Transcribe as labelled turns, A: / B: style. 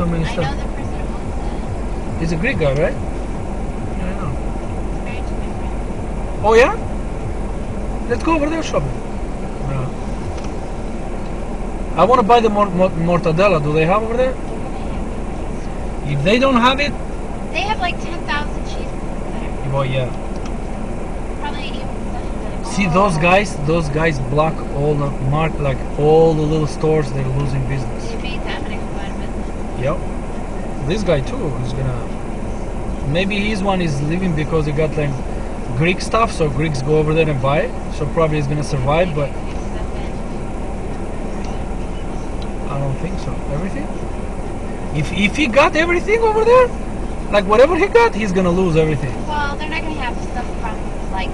A: many
B: I
A: stuff.
B: know the person who owns it.
A: He's a Greek guy, right? Yeah, I know.
B: He's married to my friend.
A: Oh yeah? Let's go over there shopping. Yeah. I want to buy the mortadella. Do they have over there? If they don't have it,
B: They have like 10,000 cheeses there.
A: well, yeah.
B: Probably even stuff
A: See those guys block all the like all the little stores. They're losing business.
B: Maybe that would go out of business.
A: Yep. This guy too is gonna. Maybe his one is leaving because he got like Greek stuff, so Greeks go over there and buy it. So probably he's gonna survive, but I don't think so. Everything? If he got everything over there, like whatever he got, he's gonna lose everything.
B: Well, they're not going to have stuff from like